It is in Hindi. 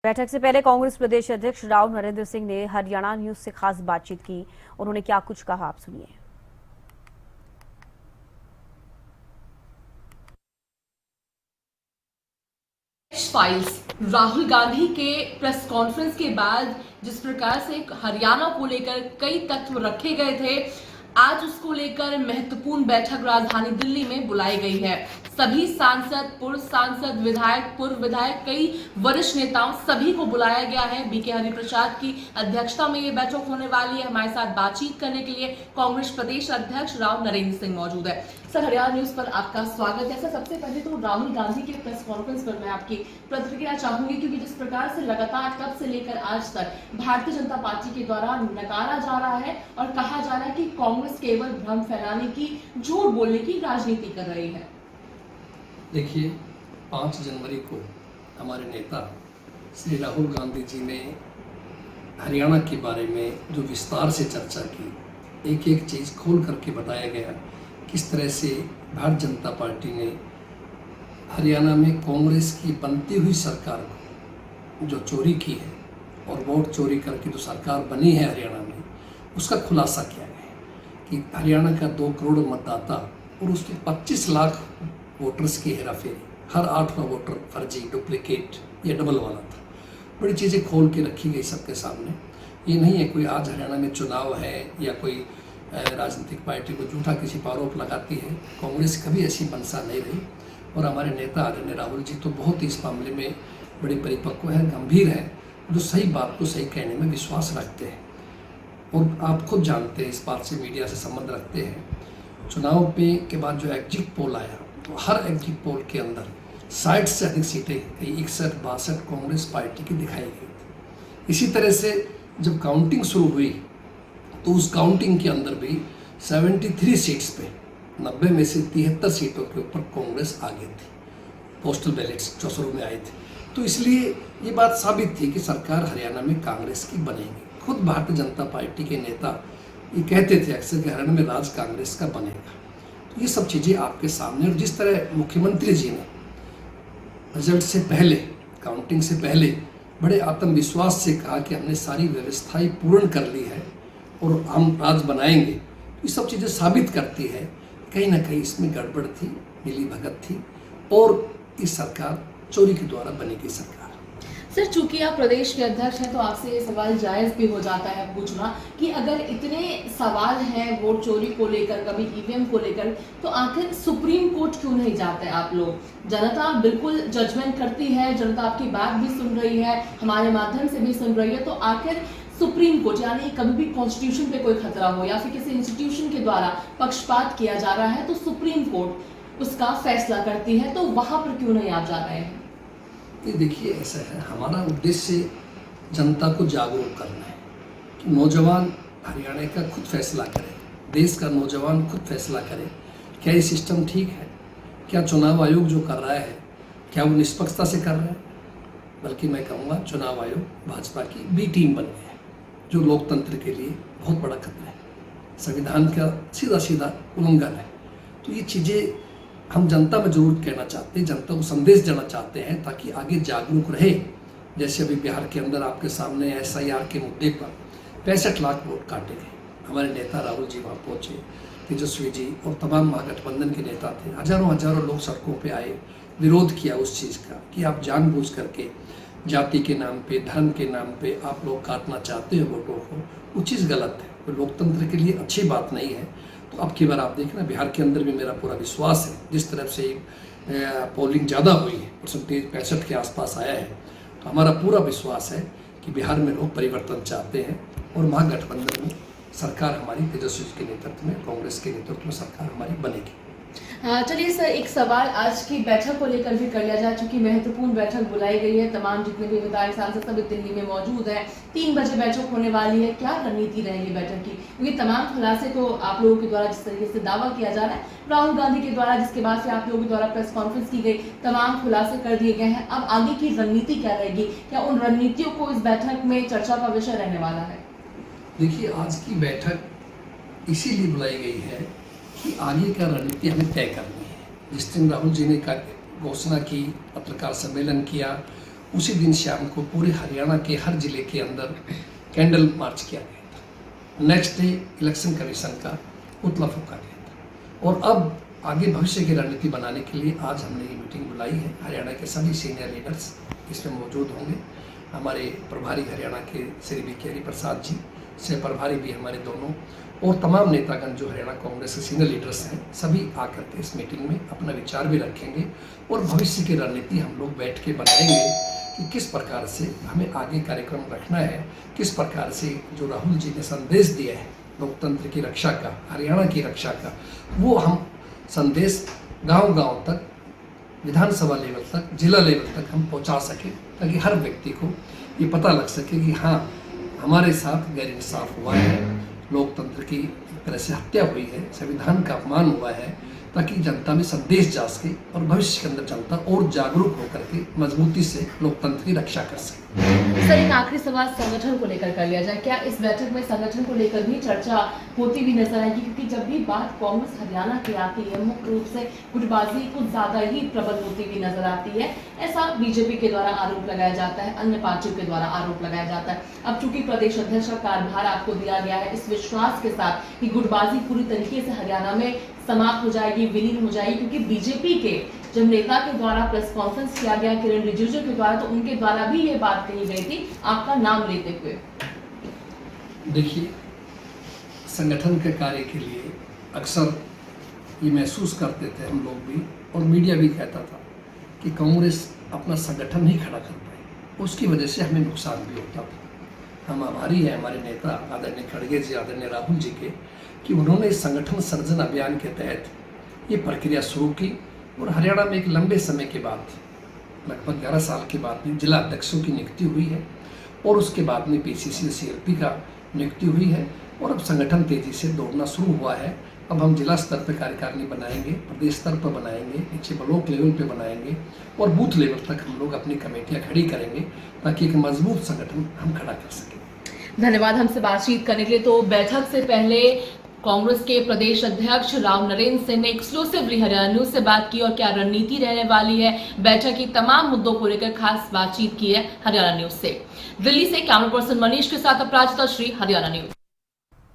बैठक से पहले कांग्रेस प्रदेश अध्यक्ष राव नरेंद्र सिंह ने हरियाणा न्यूज से खास बातचीत की। उन्होंने क्या कुछ कहा, आप सुनिए। फाइल्स राहुल गांधी के प्रेस कॉन्फ्रेंस के बाद जिस प्रकार से हरियाणा को लेकर कई तथ्य रखे गए थे, आज उसको लेकर महत्वपूर्ण बैठक राजधानी दिल्ली में बुलाई गई है। सभी सांसद, पूर्व सांसद, विधायक, पूर्व विधायक, कई वरिष्ठ नेताओं सभी को बुलाया गया है। बीके हरिप्रसाद की अध्यक्षता में ये बैठक होने वाली है। हमारे साथ बातचीत करने के लिए कांग्रेस प्रदेश अध्यक्ष राव नरेंद्र सिंह मौजूद है। सर, हरियाणा न्यूज पर आपका स्वागत है। सर, सबसे पहले तो राहुल गांधी के प्रेस कॉन्फ्रेंस पर मैं आपकी प्रतिक्रिया चाहूंगी, क्योंकि जिस प्रकार से लगातार तब से लेकर आज तक भारतीय जनता पार्टी के द्वारा नकारा जा रहा है और कहा जा रहा है कि कांग्रेस केवल भ्रम फैलाने की, झूठ बोलने की राजनीति कर रही है। देखिए, 5 जनवरी को हमारे नेता श्री राहुल गांधी जी ने हरियाणा के बारे में जो विस्तार से चर्चा की, एक एक चीज़ खोल करके बताया गया किस तरह से भारतीय जनता पार्टी ने हरियाणा में कांग्रेस की बनती हुई सरकार को जो चोरी की है और वोट चोरी करके जो सरकार बनी है हरियाणा में, उसका खुलासा किया गया कि हरियाणा का 2 करोड़ मतदाता और उसके 25 लाख वोटर्स की हेराफेरी, हर 8वां वोटर फर्जी, डुप्लीकेट या डबल वाला था। बड़ी चीज़ें खोल के रखी गई सबके सामने। ये नहीं है कोई आज हरियाणा में चुनाव है या कोई राजनीतिक पार्टी को झूठा किसी पर आरोप लगाती है। कांग्रेस कभी ऐसी मंशा नहीं रही और हमारे नेता आदरणीय राहुल जी तो बहुत ही इस मामले में बड़े परिपक्व हैं, गंभीर हैं, जो सही बात को सही कहने में विश्वास रखते हैं। और आप खुद जानते हैं, इस बात से मीडिया से संबंध रखते हैं, चुनाव पे के बाद जो एग्जिट पोल आया तो हर एग्जिट पोल के अंदर 60 से अधिक सीटें, कई 61-62 कांग्रेस पार्टी की दिखाई गई थी। इसी तरह से जब काउंटिंग शुरू हुई तो उस काउंटिंग के अंदर भी 73 सीट्स पे 90 में से 73 सीटों के ऊपर कांग्रेस आगे थी। पोस्टल बैलेट्स जो शुरू में आए थे, तो इसलिए ये बात साबित थी कि सरकार हरियाणा में कांग्रेस की बनेगी। खुद भारतीय जनता पार्टी के नेता ये कहते थे अक्सर कि हरियाणा में राज कांग्रेस का बनेगा। तो ये सब चीज़ें आपके सामने, और जिस तरह मुख्यमंत्री जी ने रिजल्ट से पहले, काउंटिंग से पहले बड़े आत्मविश्वास से कहा कि हमने सारी व्यवस्थाएं पूर्ण कर ली है और हम राज बनाएंगे, तो ये सब चीज़ें साबित करती है कहीं ना कहीं इसमें गड़बड़ थी, मिली भगत थी और इस सरकार चोरी के द्वारा बनेगी सरकार। सर, चूंकि आप प्रदेश के अध्यक्ष हैं तो आपसे ये सवाल जायज भी हो जाता है पूछना कि अगर इतने सवाल हैं वोट चोरी को लेकर, कभी ईवीएम को लेकर, तो आखिर सुप्रीम कोर्ट क्यों नहीं जाते आप लोग? जनता बिल्कुल जजमेंट करती है, जनता आपकी बात भी सुन रही है, हमारे माध्यम से भी सुन रही है, तो आखिर सुप्रीम कोर्ट, यानी कभी भी कॉन्स्टिट्यूशन पे कोई खतरा हो या फिर किसी इंस्टीट्यूशन के द्वारा पक्षपात किया जा रहा है तो सुप्रीम कोर्ट उसका फैसला करती है, तो वहां पर क्यों नहीं आप जा रहे हैं? ये देखिए, ऐसा है, हमारा उद्देश्य जनता को जागरूक करना है कि नौजवान हरियाणा का खुद फैसला करे, देश का नौजवान खुद फैसला करे क्या ये सिस्टम ठीक है, क्या चुनाव आयोग जो कर रहा है क्या वो निष्पक्षता से कर रहा है। बल्कि मैं कहूँगा चुनाव आयोग भाजपा की बी टीम बन गया है, जो लोकतंत्र के लिए बहुत बड़ा खतरा है, संविधान का सीधा सीधा उल्लंघन है। तो ये चीज़ें हम जनता में जरूर कहना चाहते हैं, जनता को संदेश देना चाहते हैं ताकि आगे जागरूक रहे। जैसे अभी बिहार के अंदर आपके सामने SIR के मुद्दे पर 65 लाख वोट काटे गए। हमारे नेता राहुल जी वहाँ पहुँचे, तेजस्वी जी और तमाम महागठबंधन के नेता थे, हजारों लोग सड़कों पे आए, विरोध किया उस चीज़ का कि आप जानबूझ करके जाति के नाम पे, धर्म के नाम पे आप लोग काटना चाहते हो वोटों को। वो चीज़ गलत है, वो लोकतंत्र के लिए अच्छी बात नहीं है। तो अब की बार आप देखना, बिहार के अंदर भी मेरा पूरा विश्वास है, जिस तरफ से पोलिंग ज़्यादा हुई है, परसेंटेज 65 के आसपास आया है, तो हमारा पूरा विश्वास है कि बिहार में लोग परिवर्तन चाहते हैं और महागठबंधन में सरकार हमारी तेजस्वी के नेतृत्व में, कांग्रेस के नेतृत्व में सरकार हमारी बनेगी। चलिए सर, एक सवाल आज की बैठक को लेकर भी कर लिया जाए, चूंकि महत्वपूर्ण बैठक बुलाई गई है, तमाम जितने भी विधायक सांसद सभी दिल्ली में मौजूद हैं, 3 बजे बैठक होने वाली है। क्या रणनीति रहेगी बैठक की? क्योंकि तमाम खुलासे तो आप लोगों के द्वारा जिस तरीके से दावा किया जा रहा है राहुल गांधी के द्वारा, जिसके बाद से आप लोगों के द्वारा प्रेस कॉन्फ्रेंस की गई, तमाम खुलासे कर दिए गए हैं। अब आगे की रणनीति क्या रहेगी? क्या उन रणनीतियों को इस बैठक में चर्चा का विषय रहने वाला है? देखिए, आज की बैठक इसीलिए बुलाई गई है कि आगे का रणनीति हमें तय करनी है। जिस दिन राहुल जी ने घोषणा की, पत्रकार सम्मेलन किया उसी दिन शाम को पूरे हरियाणा के हर जिले के अंदर कैंडल मार्च किया गया था। नेक्स्ट डे इलेक्शन कमीशन का पुतला फूंका गया था। और अब आगे भविष्य की रणनीति बनाने के लिए आज हमने ये मीटिंग बुलाई है। हरियाणा के सभी सीनियर लीडर्स इसमें मौजूद होंगे। हमारे प्रभारी हरियाणा के श्री वी के प्रसाद जी, से प्रभारी भी हमारे दोनों, और तमाम नेतागण जो हरियाणा कांग्रेस के सीनियर लीडर्स हैं, सभी आकर के इस मीटिंग में अपना विचार भी रखेंगे और भविष्य की रणनीति हम लोग बैठ के बनाएंगे कि किस प्रकार से हमें आगे कार्यक्रम रखना है, किस प्रकार से जो राहुल जी ने संदेश दिया है लोकतंत्र की रक्षा का, हरियाणा की रक्षा का, वो हम संदेश गांव-गांव तक, विधानसभा लेवल तक, जिला लेवल तक हम पहुंचा सकें, ताकि हर व्यक्ति को ये पता लग सके कि हाँ, हमारे साथ गैर इंसाफ हुआ है, लोकतंत्र की एक तरह से हत्या हुई है, संविधान का अपमान हुआ है, ताकि जनता में संदेश जा सके और भविष्य के अंदर जनता और जागरूक होकर के मजबूती से लोकतंत्र की रक्षा कर सके। सर, एक आखिरी सवाल संगठन को लेकर कर लिया जाए। क्या इस बैठक में संगठन को लेकर भी चर्चा होती हुई नजर आएगी? क्योंकि जब भी बात कांग्रेस हरियाणा की आती है, मुख्य रूप से गुटबाजी कुछ ज्यादा ही प्रबल होती हुई नजर आती है, ऐसा बीजेपी के द्वारा आरोप लगाया जाता है, अन्य पार्टियों के द्वारा आरोप लगाया जाता है। अब चूंकि प्रदेश अध्यक्ष का कार्यभार आपको दिया गया है, इस विश्वास के साथ कि गुटबाजी पूरी तरीके से हरियाणा में समाप्त हो जाएगी, विलीन हो जाएगी, क्योंकि बीजेपी के जब नेता के द्वारा प्रेस कॉन्फ्रेंस किया गया किरण रिजिजू के द्वारा, तो उनके द्वारा भी ये बात कही गई थी आपका नाम लेते हुए। देखिए, संगठन के कार्य के लिए अक्सर ये महसूस करते थे हम लोग भी, और मीडिया भी कहता था कि कांग्रेस अपना संगठन नहीं खड़ा कर पाई, उसकी वजह से हमें नुकसान भी होता था। हम आभारी हैं हमारे नेता आदरणीय खड़गे जी, आदरणीय राहुल जी के, कि उन्होंने इस संगठन सर्जन अभियान के तहत ये प्रक्रिया शुरू की, और हरियाणा में एक लंबे समय के बाद, लगभग 11 साल के बाद में जिला अध्यक्षों की नियुक्ति हुई है, और उसके बाद में पीसीसी सीएलपी का नियुक्ति हुई है, और अब संगठन तेजी से दौड़ना शुरू हुआ है। अब हम जिला स्तर पर कार्यकारिणी बनाएंगे, प्रदेश स्तर पर बनाएंगे, नीचे ब्लॉक लेवल पे बनाएंगे, और बूथ लेवल तक हम लोग अपनी कमेटियां खड़ी करेंगे, ताकि एक मजबूत संगठन हम खड़ा कर सकें। धन्यवाद हमसे बातचीत करने के लिए। तो बैठक से पहले कांग्रेस के प्रदेश अध्यक्ष राव नरेंद्र सिंह ने एक्सक्लूसिवली हरियाणा न्यूज से बात की और क्या रणनीति रहने वाली है, बैठक की तमाम मुद्दों को लेकर खास बातचीत की है हरियाणा न्यूज से। दिल्ली से कैमरा पर्सन मनीष के साथ अपराजिता श्री, हरियाणा न्यूज।